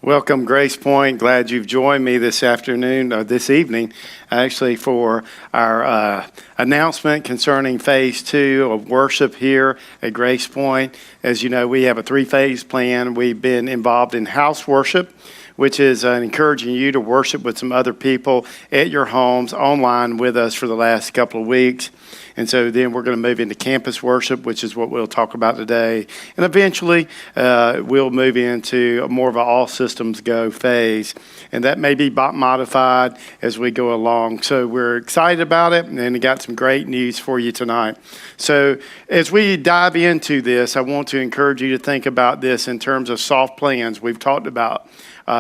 Welcome, Grace Point. Glad you've joined me this afternoon, or this evening, actually, for our announcement concerning Phase 2 of worship here at Grace Point. As you know, we have a three-phase plan. We've been involved in house worship, which is encouraging you to worship with some other people at your homes, online with us for the last couple of weeks. And so then we're going to move into campus worship, which is what we'll talk about today. And eventually, we'll move into more of an all systems go phase. And that may be modified as we go along. So we're excited about it, and we got some great news for you tonight. So as we dive into this, I want to encourage you to think about this in terms of soft plans. We've talked about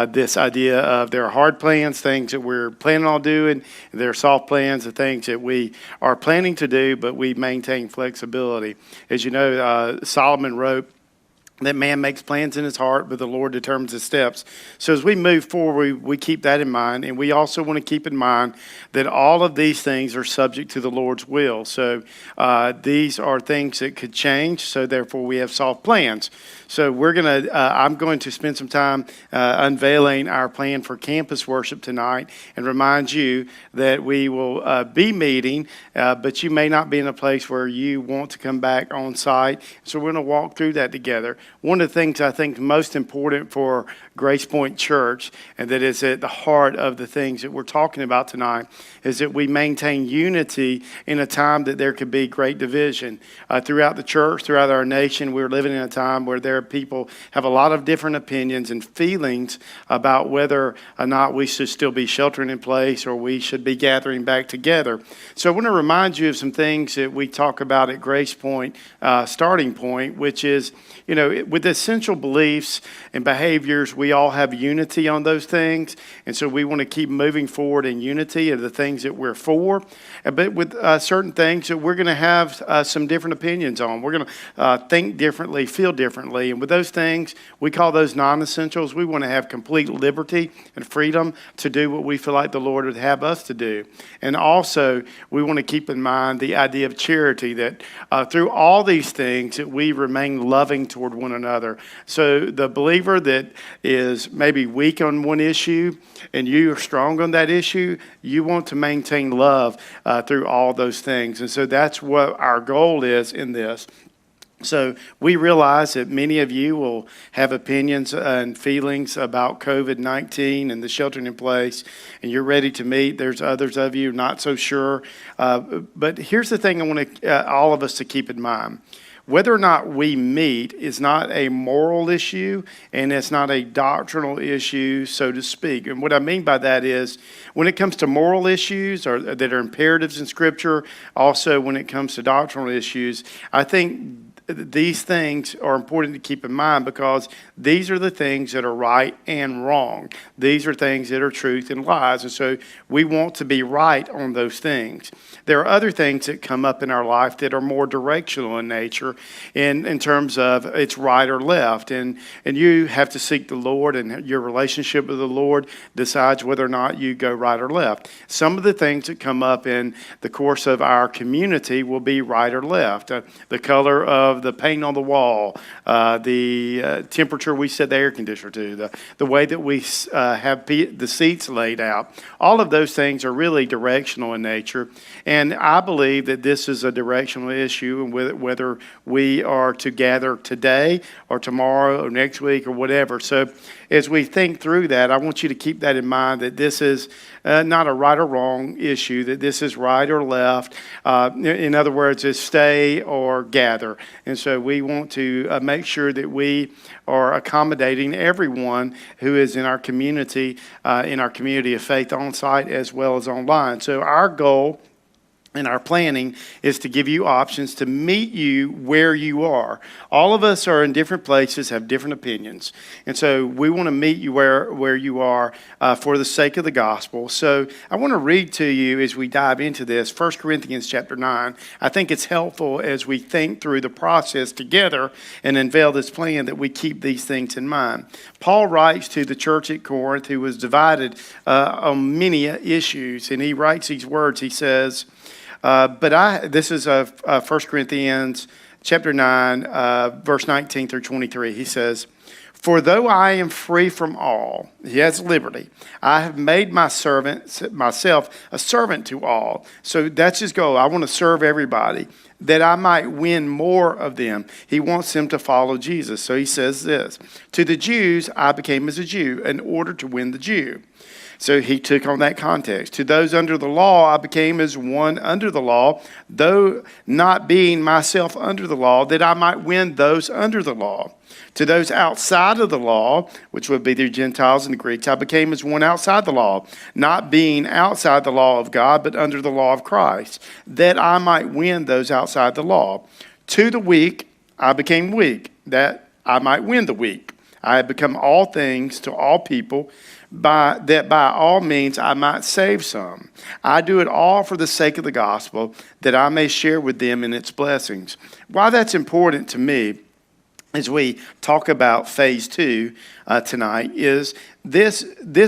this idea of there are hard plans, things that we're planning on doing. There are soft plans, the things that we are planning to do, but we maintain flexibility. As you know, Solomon wrote that man makes plans in his heart, but the Lord determines his steps. So as we move forward, we keep that in mind. And we also want to keep in mind that all of these things are subject to the Lord's will. So these are things that could change. So therefore, we have soft plans. So I'm going to spend some time unveiling our plan for campus worship tonight and remind you that we will be meeting, but you may not be in a place where you want to come back on site. So we're going to walk through that together. One of the things I think most important for Grace Point Church, and that is at the heart of the things that we're talking about tonight, is that we maintain unity in a time that there could be great division. Throughout the church, throughout our nation, we're living in a time where there are people have a lot of different opinions and feelings about whether or not we should still be sheltering in place or we should be gathering back together. So I want to remind you of some things that we talk about at Grace Point, starting point, which is, you know, with essential beliefs and behaviors, we all have unity on those things. And so we want to keep moving forward in unity of the things that we're for. But with certain things that we're going to have some different opinions on. We're going to think differently, feel differently. And with those things, we call those non-essentials. We want to have complete liberty and freedom to do what we feel like the Lord would have us to do. And also, we want to keep in mind the idea of charity, that through all these things, that we remain loving toward one another. So the believer that is maybe weak on one issue and you are strong on that issue, you want to maintain love through all those things. And so that's what our goal is in this. So we realize that many of you will have opinions and feelings about COVID-19 and the sheltering in place, and you're ready to meet. There's others of you not so sure. But here's the thing I want all of us to keep in mind. Whether or not we meet is not a moral issue, and it's not a doctrinal issue, so to speak. And what I mean by that is, when it comes to moral issues or that are imperatives in Scripture, also when it comes to doctrinal issues, I think these things are important to keep in mind, because these are the things that are right and wrong. These are things that are truth and lies. And so we want to be right on those things. There are other things that come up in our life that are more directional in nature in terms of it's right or left. And you have to seek the Lord, and your relationship with the Lord decides whether or not you go right or left. Some of the things that come up in the course of our community will be right or left. The color of the paint on the wall, the temperature we set the air conditioner to, the way that we have the seats laid out. All of those things are really directional in nature. And I believe that this is a directional issue, and whether we are to gather today or tomorrow or next week or whatever. So as we think through that, I want you to keep that in mind, that this is not a right or wrong issue, that this is right or left. In other words, it's stay or gather. And so we want to make sure that we are accommodating everyone who is in our community of faith on site as well as online. So our goal and our planning is to give you options to meet you where you are. All of us are in different places, have different opinions. And so we want to meet you where you are for the sake of the gospel. So I want to read to you as we dive into this, 1 Corinthians chapter 9. I think it's helpful as we think through the process together and unveil this plan that we keep these things in mind. Paul writes to the church at Corinth, who was divided on many issues. And he writes these words. He says, this is 1 Corinthians chapter 9, verse 19 through 23. He says, For though I am free from all, he has liberty, I have made myself a servant to all. So that's his goal. I want to serve everybody, that I might win more of them. He wants them to follow Jesus. So he says this, to the Jews, I became as a Jew in order to win the Jew. So he took on that context. To those under the law, I became as one under the law, though not being myself under the law, that I might win those under the law. To those outside of the law, which would be the Gentiles and the Greeks, I became as one outside the law, not being outside the law of God, but under the law of Christ, that I might win those outside the law. To the weak, I became weak, that I might win the weak. I have become all things to all people, that by all means I might save some. I do it all for the sake of the gospel, that I may share with them in its blessings. Why that's important to me as we talk about phase 2 tonight is this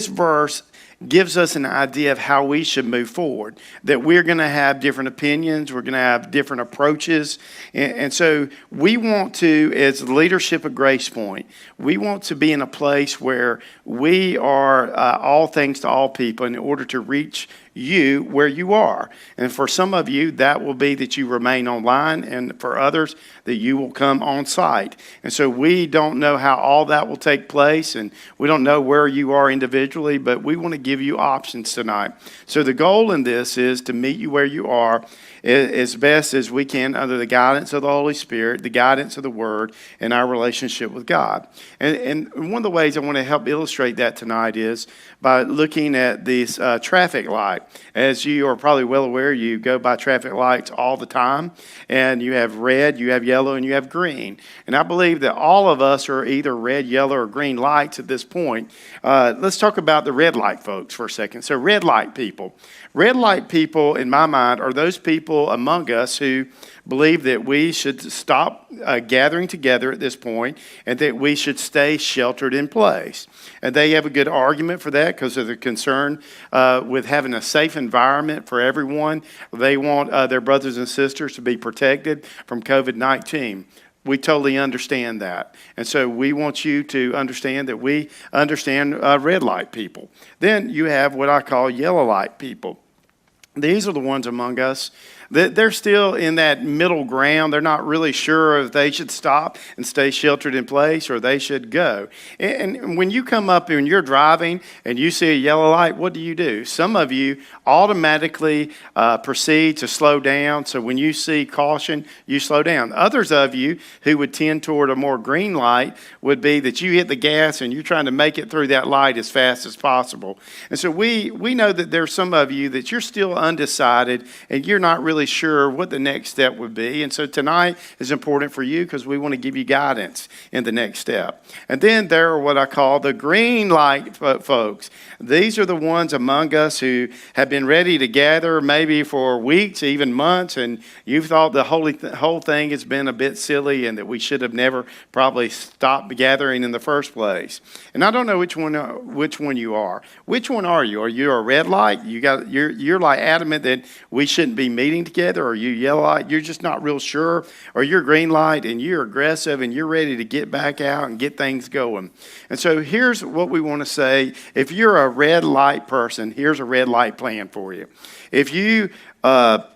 verse gives us an idea of how we should move forward, that we're going to have different opinions, we're going to have different approaches. And so we want to, as the leadership of Grace Point, we want to be in a place where we are all things to all people in order to reach you where you are. And for some of you, that will be that you remain online, and for others, that you will come on site. And so we don't know how all that will take place, and we don't know where you are individually, but we want to give you options tonight. So the goal in this is to meet you where you are as best as we can under the guidance of the Holy Spirit, the guidance of the Word, and our relationship with God. And one of the ways I want to help illustrate that tonight is by looking at this traffic light. As you are probably well aware, you go by traffic lights all the time, and you have red, you have yellow, and you have green. And I believe that all of us are either red, yellow, or green lights at this point. Let's talk about the red light folks for a second. So red light people. Red light people, in my mind, are those people among us who believe that we should stop gathering together at this point and that we should stay sheltered in place. And they have a good argument for that because of their concern with having a safe environment for everyone. They want their brothers and sisters to be protected from COVID-19. We totally understand that. And so we want you to understand that we understand red light people. Then you have what I call yellow light people. These are the ones among us that they're still in that middle ground. They're not really sure if they should stop and stay sheltered in place or they should go. And when you come up and you're driving and you see a yellow light, what do? Some of you automatically proceed to slow down. So when you see caution, you slow down. Others of you who would tend toward a more green light would be that you hit the gas and you're trying to make it through that light as fast as possible. And so we know that there's some of you that you're still undecided and you're not really sure what the next step would be. And so tonight is important for you because we want to give you guidance in the next step. And then there are what I call the green light folks. These are the ones among us who have been ready to gather maybe for weeks, even months, and you've thought the whole thing has been a bit silly and that we should have never probably stopped gathering in the first place. And I don't know which one you are. Which one are you? Are you a red light? You're like adamant that we shouldn't be meeting together, or you yellow light, you're just not real sure, or you're green light and you're aggressive and you're ready to get back out and get things going. And so here's what we want to say. If you're a red light person, here's a red light plan for you. If you are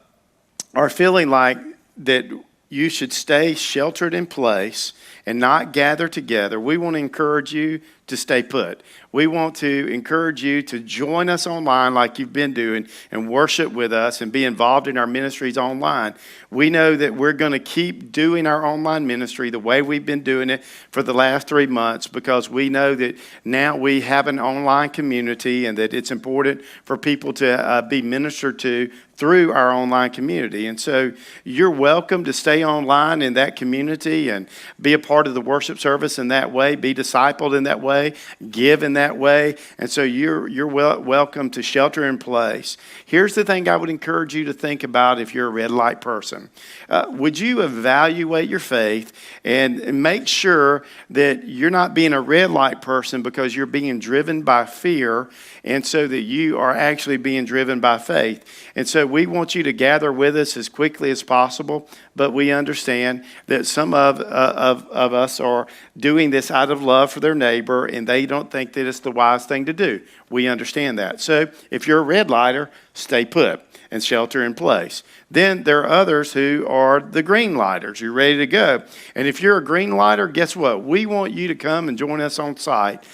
feeling like that you should stay sheltered in place and not gather together, we want to encourage you to stay put. We want to encourage you to join us online like you've been doing and worship with us and be involved in our ministries online. We know that we're going to keep doing our online ministry the way we've been doing it for the last 3 months because we know that now we have an online community and that it's important for people to be ministered to through our online community. And so you're welcome to stay online in that community and be a part of the worship service in that way, be discipled in that way, give in that way. And so you're welcome to shelter in place. Here's the thing I would encourage you to think about if you're a red light person. Would you evaluate your faith and make sure that you're not being a red light person because you're being driven by fear, and so that you are actually being driven by faith. And so we want you to gather with us as quickly as possible, but we understand that some of of us are doing this out of love for their neighbor, and they don't think that it's the wise thing to do. We understand that. So if you're a red lighter, stay put and shelter in place. Then there are others who are the green lighters. You're ready to go. And if you're a green lighter, guess what? We want you to come and join us on site.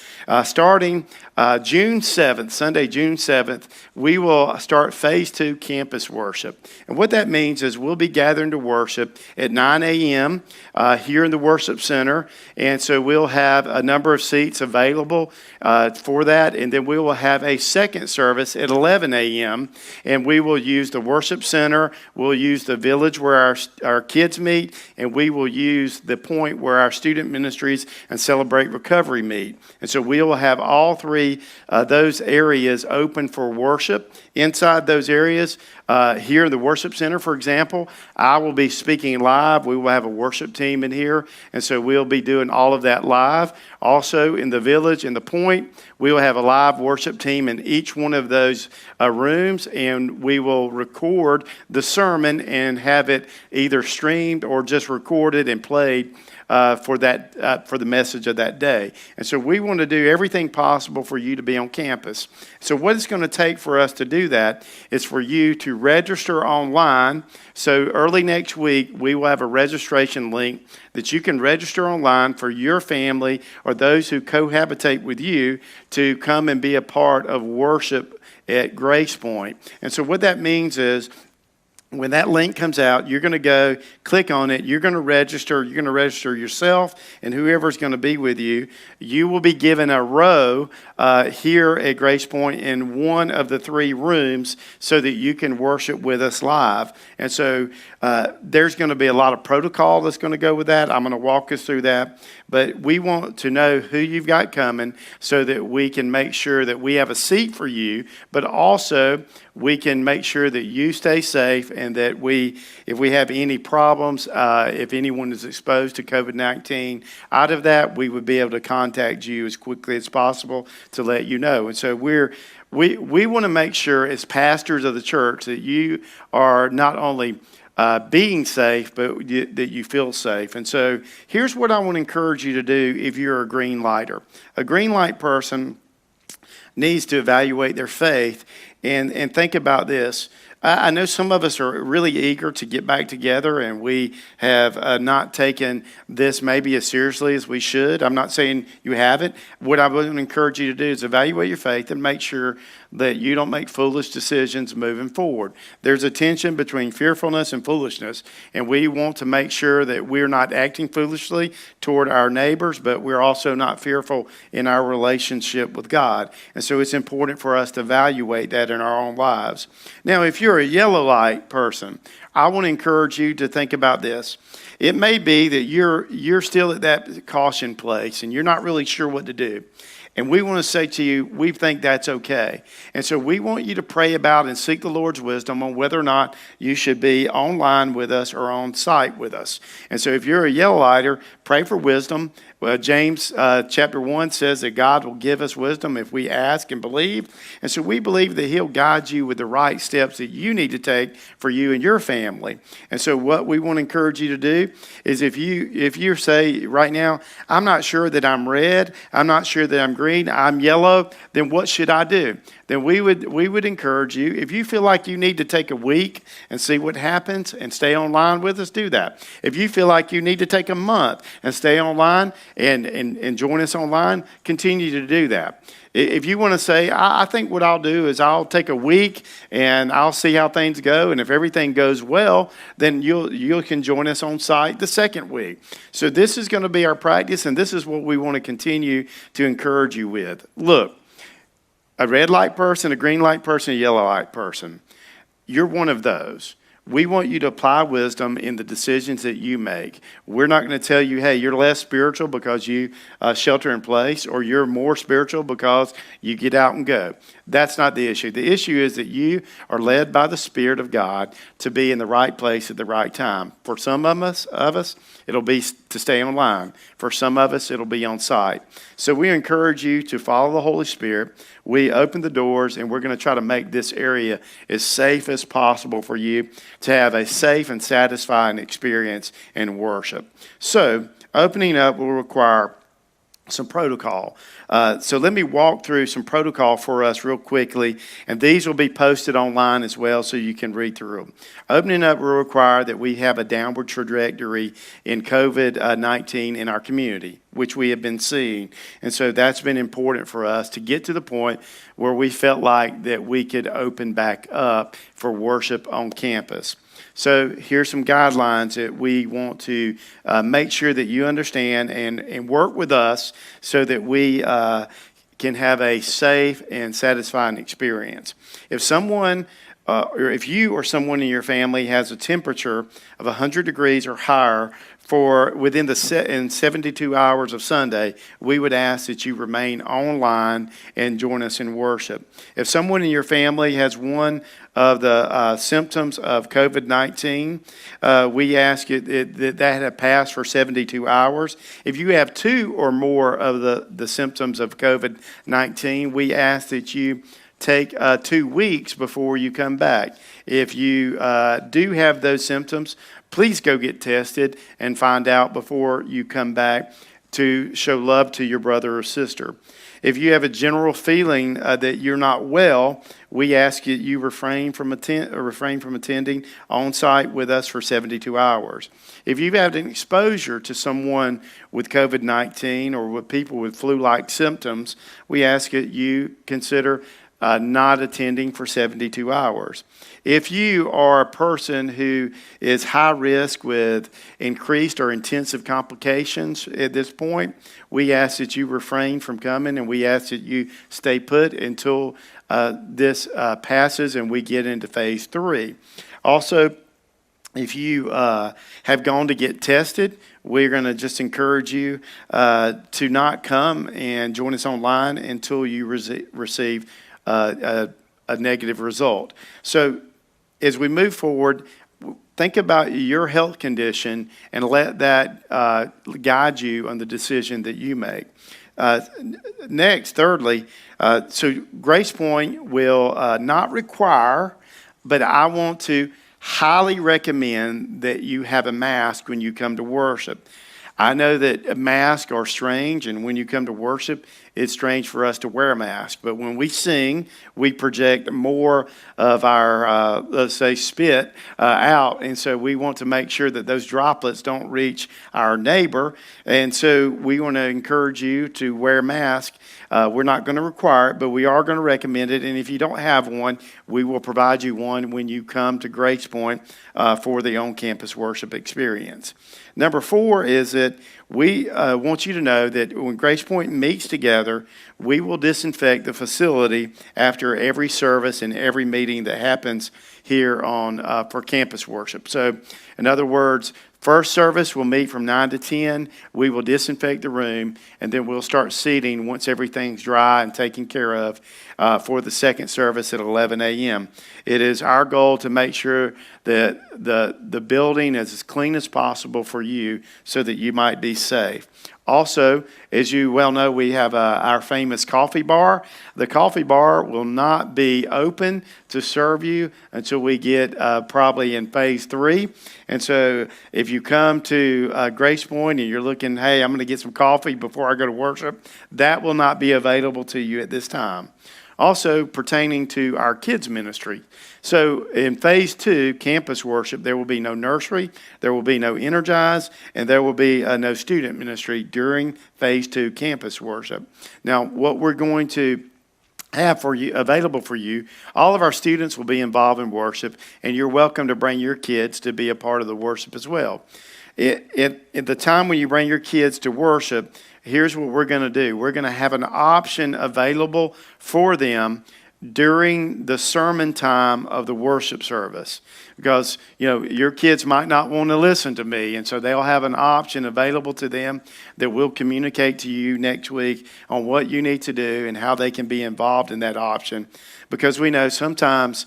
Starting June 7th, Sunday, June 7th, we will start Phase 2 campus worship. And what that means is we'll be gathering to worship at 9 a.m. Here in the worship center. And so we'll have a number of seats available for that. And then we will have a second service at 11 a.m. And we will use the worship center. We'll use the village where our kids meet. And we will use the point where our student ministries and Celebrate Recovery meet. And so we will have all three those areas open for worship. Inside those areas, here in the worship center, for example, I will be speaking live. We will have a worship team in here, and so we'll be doing all of that live. Also, in the village, in the point, we will have a live worship team in each one of those rooms, and we will record the sermon and have it either streamed or just recorded and played for the message of that day. And so we want to do everything possible for you to be on campus. So what it's going to take for us to do that is for you to register online. So early next week, we will have a registration link that you can register online for your family or those who cohabitate with you to come and be a part of worship at Grace Point. And so what that means is, when that link comes out, you're going to go click on it. You're going to register. You're going to register yourself and whoever's going to be with you. You will be given a row here at Grace Point in one of the three rooms so that you can worship with us live. And so there's going to be a lot of protocol that's going to go with that. I'm going to walk us through that. But we want to know who you've got coming so that we can make sure that we have a seat for you, but also we can make sure that you stay safe and that if we have any problems, if anyone is exposed to COVID-19, out of that, we would be able to contact you as quickly as possible to let you know. And so we want to make sure as pastors of the church that you are not only being safe, but that you feel safe. And so here's what I want to encourage you to do if you're a green lighter. A green light person needs to evaluate their faith and think about this. I know some of us are really eager to get back together, and we have not taken this maybe as seriously as we should. I'm not saying you haven't. What I would encourage you to do is evaluate your faith and make sure that you don't make foolish decisions moving forward. There's a tension between fearfulness and foolishness, and we want to make sure that we're not acting foolishly toward our neighbors, but we're also not fearful in our relationship with God. And so it's important for us to evaluate that in our own lives. Now, if you're a yellow light person, I want to encourage you to think about this. It may be that you're still at that caution place and you're not really sure what to do. And we want to say to you, we think that's okay. And so we want you to pray about and seek the Lord's wisdom on whether or not you should be online with us or on site with us. And so if you're a yellow lighter, pray for wisdom. Well, James chapter 1 says that God will give us wisdom if we ask and believe. And so we believe that he'll guide you with the right steps that you need to take for you and your family. And so what we want to encourage you to do is if you say right now, I'm not sure that I'm red, I'm not sure that I'm green, I'm yellow, then what should I do? Then we would encourage you, if you feel like you need to take a week and see what happens and stay online with us, do that. If you feel like you need to take a month and stay online and join us online, continue to do that. If you want to say, I think what I'll do is I'll take a week and I'll see how things go, and if everything goes well, then you can join us on site the second week. So this is going to be our practice, and this is what we want to continue to encourage you with. Look, a red light person, a green light person, a yellow light person, you're one of those. We want you to apply wisdom in the decisions that you make. We're not going to tell you, hey, you're less spiritual because you shelter in place, or you're more spiritual because you get out and go. That's not the issue. The issue is that you are led by the Spirit of God to be in the right place at the right time. For some of us, it'll be to stay online. For some of us, it'll be on site. So we encourage you to follow the Holy Spirit. We open the doors, and we're going to try to make this area as safe as possible for you to have a safe and satisfying experience in worship. So opening up will require some protocol. So let me walk through some protocol for us real quickly, and these will be posted online as well so you can read through them. Opening up will require that we have a downward trajectory in COVID-19 in our community, which we have been seeing. And so that's been important for us to get to the point where we felt like that we could open back up for worship on campus. So here's some guidelines that we want to make sure that you understand and work with us so that we can have a safe and satisfying experience. If someone or if you or someone in your family has a temperature of 100 degrees or higher for within in 72 hours of Sunday, we would ask that you remain online and join us in worship. If someone in your family has one of the symptoms of COVID-19, we ask that have passed for 72 hours. If you have two or more of the symptoms of COVID-19, we ask that you take 2 weeks before you come back. If you do have those symptoms, please go get tested and find out before you come back to show love to your brother or sister. If you have a general feeling that you're not well, we ask that you refrain from attending on site with us for 72 hours. If you've had an exposure to someone with COVID-19 or with people with flu-like symptoms, we ask that you consider not attending for 72 hours. If you are a person who is high risk with increased or intensive complications at this point, we ask that you refrain from coming, and we ask that you stay put until this passes and we get into phase 3. Also, if you have gone to get tested, we're going to just encourage you to not come and join us online until you receive a negative result. So as we move forward, think about your health condition and let that guide you on the decision that you make. Next, thirdly, so Grace Point will not require, but I want to highly recommend that you have a mask when you come to worship. I know that masks are strange, and when you come to worship, it's strange for us to wear a mask. But when we sing, we project more of our, let's say, spit out. And so we want to make sure that those droplets don't reach our neighbor. And so we want to encourage you to wear a mask. We're not going to require it, but we are going to recommend it. And if you don't have one, we will provide you one when you come to Grace Point for the on-campus worship experience. Number 4 is that we want you to know that when Grace Point meets together, we will disinfect the facility after every service and every meeting that happens here on for campus worship. So, in other words, first service will meet from 9 to 10. We will disinfect the room, and then we'll start seating once everything's dry and taken care of for the second service at 11 a.m. It is our goal to make sure that the building is as clean as possible for you so that you might be safe. Also, as you well know, we have our famous coffee bar. The coffee bar will not be open to serve you until we get probably in phase 3. And so if you come to Grace Point and you're looking, hey, I'm going to get some coffee before I go to worship, that will not be available to you at this time. Also pertaining to our kids ministry. So in phase 2, campus worship, there will be no nursery, there will be no Energize, and there will be no student ministry during phase 2 campus worship. Now, what we're going to have for you available for you, all of our students will be involved in worship, and you're welcome to bring your kids to be a part of the worship as well. At the time when you bring your kids to worship, here's what we're going to do. We're going to have an option available for them during the sermon time of the worship service, because your kids might not want to listen to me, and so they'll have an option available to them that we'll communicate to you next week on what you need to do and how they can be involved in that option. Because we know sometimes,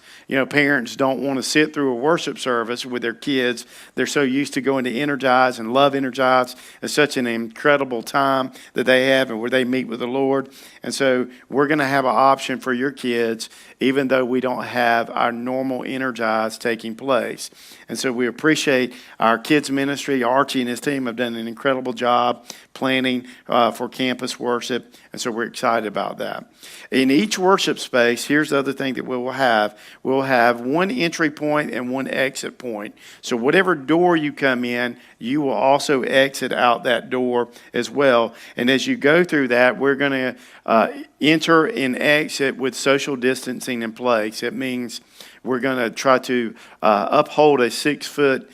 parents don't want to sit through a worship service with their kids. They're so used to going to Energize and love Energize. It's such an incredible time that they have and where they meet with the Lord. And so we're going to have an option for your kids kids, even though we don't have our normal Energize taking place. And so we appreciate our kids ministry. Archie and his team have done an incredible job planning for campus worship, and so we're excited about that. In each worship space, here's the other thing that we will have. We'll have one entry point and one exit point. So whatever door you come in, you will also exit out that door as well. And as you go through that, we're going to enter and exit with social distancing in place. It means we're going to try to uphold a 6-foot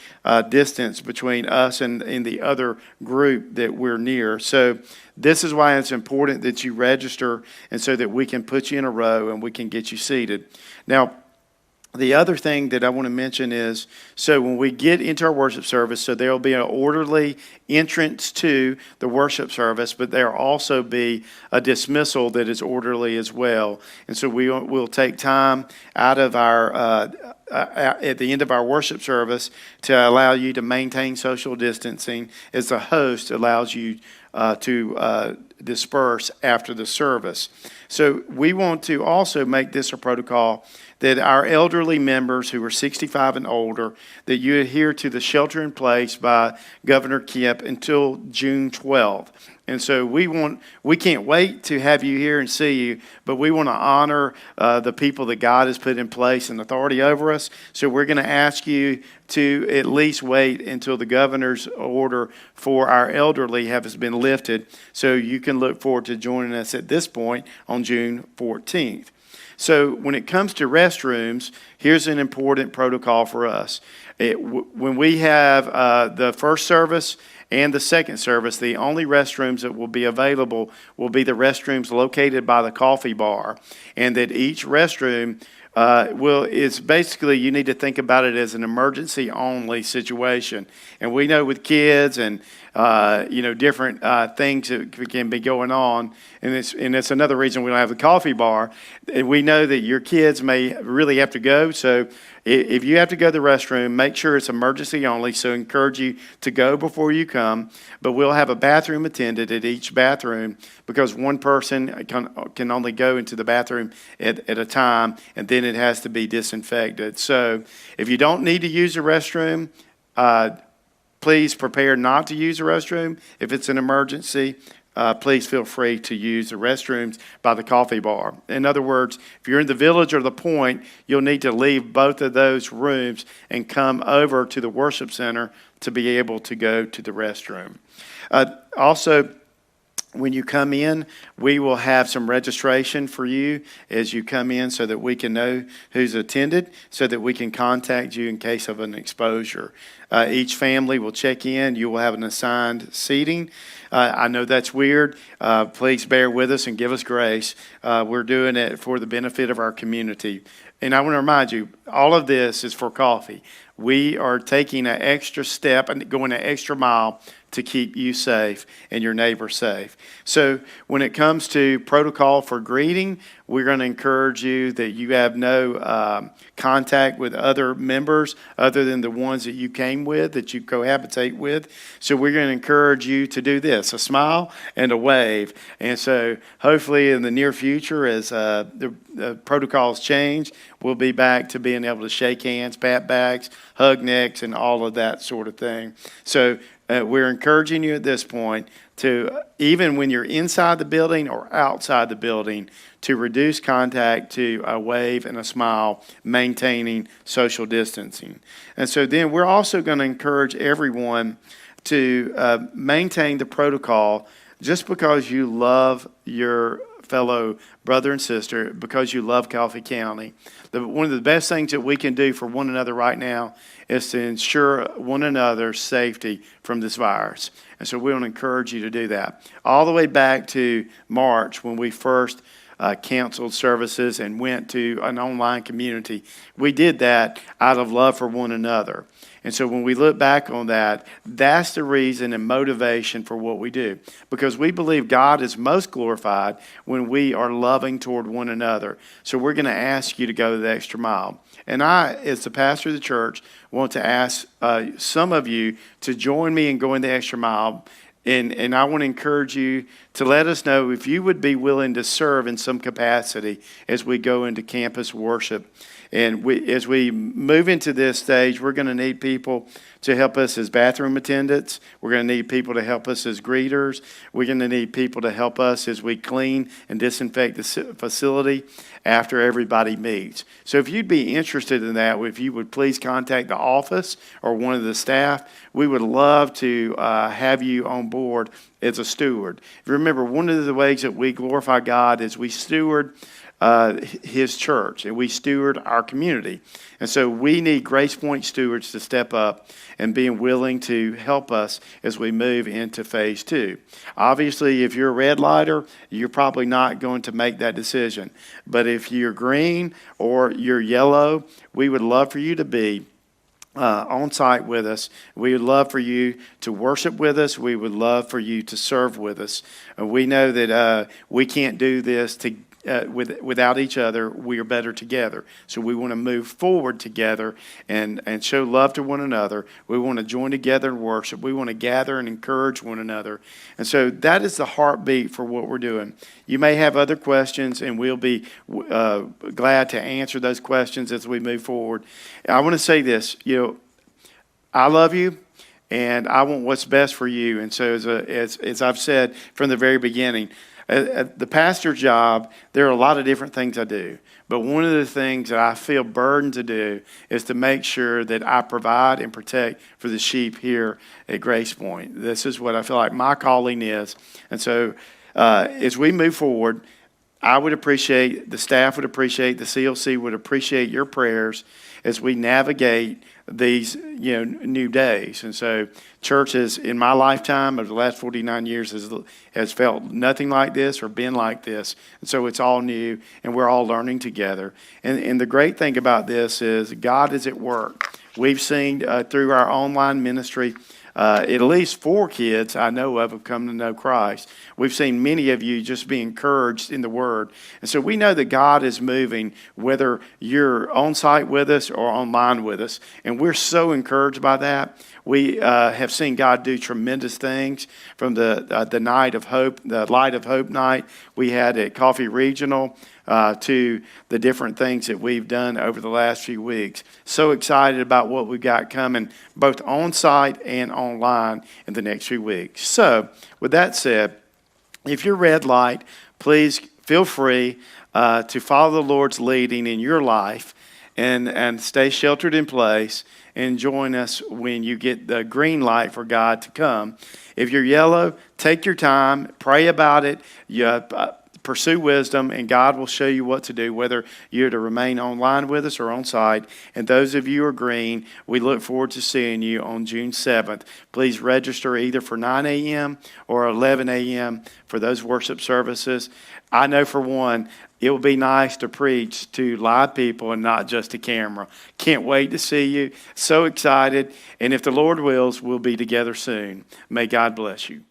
distance between us and the other group that we're near. So this is why it's important that you register, and so that we can put you in a row and we can get you seated. Now, the other thing that I want to mention is, so when we get into our worship service, so there will be an orderly entrance to the worship service, but there will also be a dismissal that is orderly as well. And so we'll take time out of our at the end of our worship service to allow you to maintain social distancing, as the host allows you to disperse after the service. So we want to also make this a protocol that our elderly members who are 65 and older, that you adhere to the shelter in place by Governor Kemp until June 12th. And so we can't wait to have you here and see you, but we want to honor the people that God has put in place and authority over us. So we're going to ask you to at least wait until the governor's order for our elderly has been lifted, so you can look forward to joining us at this point on June 14th. So when it comes to restrooms, here's an important protocol for us. When we have the first service and the second service, the only restrooms that will be available will be the restrooms located by the coffee bar, and that each restroom is basically, you need to think about it as an emergency only situation. And we know with kids and different things that can be going on, and it's another reason we don't have the coffee bar. And we know that your kids may really have to go, so if you have to go to the restroom, make sure it's emergency only, so encourage you to go before you come. But we'll have a bathroom attendant at each bathroom, because one person can only go into the bathroom at a time, and then it has to be disinfected. So if you don't need to use the restroom, please prepare not to use the restroom. If it's an emergency, please feel free to use the restrooms by the coffee bar. In other words, if you're in the Village or the Point, you'll need to leave both of those rooms and come over to the worship center to be able to go to the restroom. Also, when you come in, we will have some registration for you as you come in, so that we can know who's attended, so that we can contact you in case of an exposure. Each family will check in. You will have an assigned seating. I know that's weird. Please bear with us and give us grace. We're doing it for the benefit of our community. And I want to remind you, all of this is for coffee. We are taking an extra step and going an extra mile to keep you safe and your neighbor safe. So when it comes to protocol for greeting, we're going to encourage you that you have no contact with other members other than the ones that you came with, that you cohabitate with. So we're going to encourage you to do this, a smile and a wave. And so hopefully in the near future, as the protocols change, we'll be back to being able to shake hands, pat backs, hug necks, and all of that sort of thing. So we're encouraging you at this point to, even when you're inside the building or outside the building, to reduce contact to a wave and a smile, maintaining social distancing. And so then we're also going to encourage everyone to maintain the protocol. Just because you love your fellow brother and sister, because you love Coffee County, one of the best things that we can do for one another right now is to ensure one another's safety from this virus. And so we want to encourage you to do that. All the way back to March, when we first canceled services and went to an online community, we did that out of love for one another. And so when we look back on that, that's the reason and motivation for what we do. Because we believe God is most glorified when we are loving toward one another. So we're going to ask you to go the extra mile. And I, as the pastor of the church, want to ask some of you to join me in going the extra mile And I want to encourage you to let us know if you would be willing to serve in some capacity as we go into campus worship. And as we move into this stage, we're going to need people to help us as bathroom attendants. We're going to need people to help us as greeters. We're going to need people to help us as we clean and disinfect the facility after everybody meets. So if you'd be interested in that, if you would please contact the office or one of the staff, we would love to have you on board as a steward. Remember, one of the ways that we glorify God is we steward His church, and we steward our community. And so we need Grace Point stewards to step up and being willing to help us as we move into phase 2. Obviously, if you're a red lighter, you're probably not going to make that decision. But if you're green or you're yellow, we would love for you to be on site with us. We would love for you to worship with us. We would love for you to serve with us. We know that we can't do this without each other. We are better together. So we want to move forward together and show love to one another. We want to join together and worship. We want to gather and encourage one another. And so that is the heartbeat for what we're doing. You may have other questions, and we'll be glad to answer those questions as we move forward. I want to say this, I love you, and I want what's best for you. And so as I've said from the very beginning, at the pastor's job, there are a lot of different things I do. But one of the things that I feel burdened to do is to make sure that I provide and protect for the sheep here at Grace Point. This is what I feel like my calling is. And so as we move forward, I would appreciate, the staff would appreciate, the CLC would appreciate your prayers as we navigate these new days. And so churches in my lifetime of the last 49 years has felt nothing like this or been like this. And so it's all new, and we're all learning together. And the great thing about this is God is at work. We've seen through our online ministry, at least 4 kids I know of have come to know Christ. We've seen many of you just be encouraged in the Word. And so we know that God is moving, whether you're on site with us or online with us. And we're so encouraged by that. We have seen God do tremendous things from the night of hope, the Light of Hope night we had at Coffee Regional, to the different things that we've done over the last few weeks. So excited about what we've got coming, both on site and online in the next few weeks. So with that said, if you're red light, please feel free to follow the Lord's leading in your life and stay sheltered in place and join us when you get the green light for God to come. If you're yellow, take your time, pray about it. Pursue wisdom, and God will show you what to do, whether you're to remain online with us or on site. And those of you who are green, we look forward to seeing you on June 7th. Please register either for 9 a.m. or 11 a.m. for those worship services. I know for one, it will be nice to preach to live people and not just a camera. Can't wait to see you. So excited. And if the Lord wills, we'll be together soon. May God bless you.